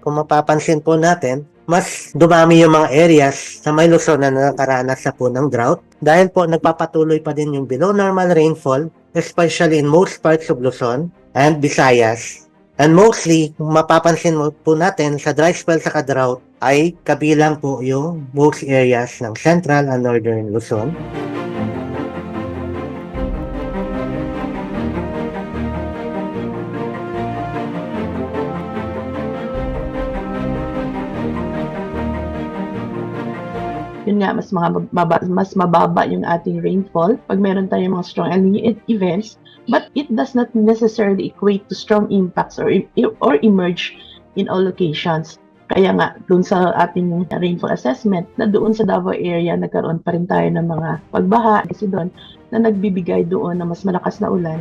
kung mapapansin po natin, mas dumami yung mga areas sa may Luzon na nakaranas sa po ng drought dahil po nagpapatuloy pa din yung below normal rainfall, especially in most parts of Luzon and Visayas. And mostly, kung mapapansin mo po natin sa dry spell sa drought ay kabilang po yung most areas ng Central and Northern Luzon. Yun nga, mas mababa yung ating rainfall pag meron tayong mga strong El Niño events, but it does not necessarily equate to strong impacts or emerge in all locations. Kaya nga, dun sa ating rainfall assessment, na doon sa Davao area, nagkaroon pa rin tayo ng mga pagbaha kasi doon na nagbibigay doon ng mas malakas na ulan.